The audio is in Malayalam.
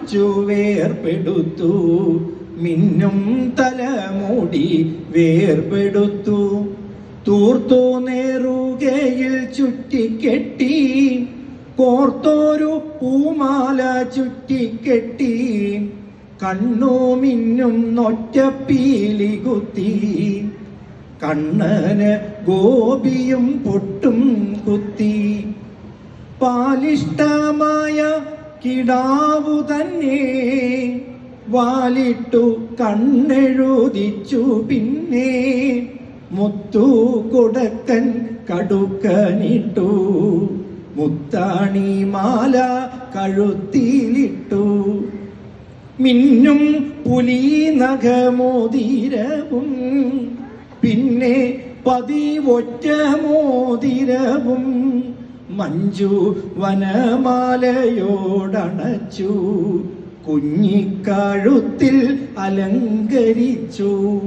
മാച്ചു വേർപെടുത്തു. മിന്നും തലമുടി വേർപെടുത്തു. തൂർത്തു നേറുകയിൽ ചുറ്റിക്കെട്ടി. കോർത്തോരു പൂമാല ചുറ്റിക്കെട്ടി. കണ്ണു മിന്നും നൊറ്റപ്പീലി കുത്തി. കണ്ണന് ഗോപിയും പൊട്ടും കുത്തി. പാലിഷ്ടമായ കിടാവു തന്നെ വാലിട്ടു കണ്ണെഴുതിച്ചു. പിന്നെ മുത്തു കൊടുക്കൻ കടുക്കനിട്ടു. മുത്താണി മാല കഴുത്തിലിട്ടു. മിന്നും പുലി നഖമോതിരവും പിന്നെ പതിവൊറ്റ മോതിരവും മഞ്ജു വനമാലയോടണച്ചു. കുഞ്ഞിക്കഴുത്തിൽ അലങ്കരിച്ചു.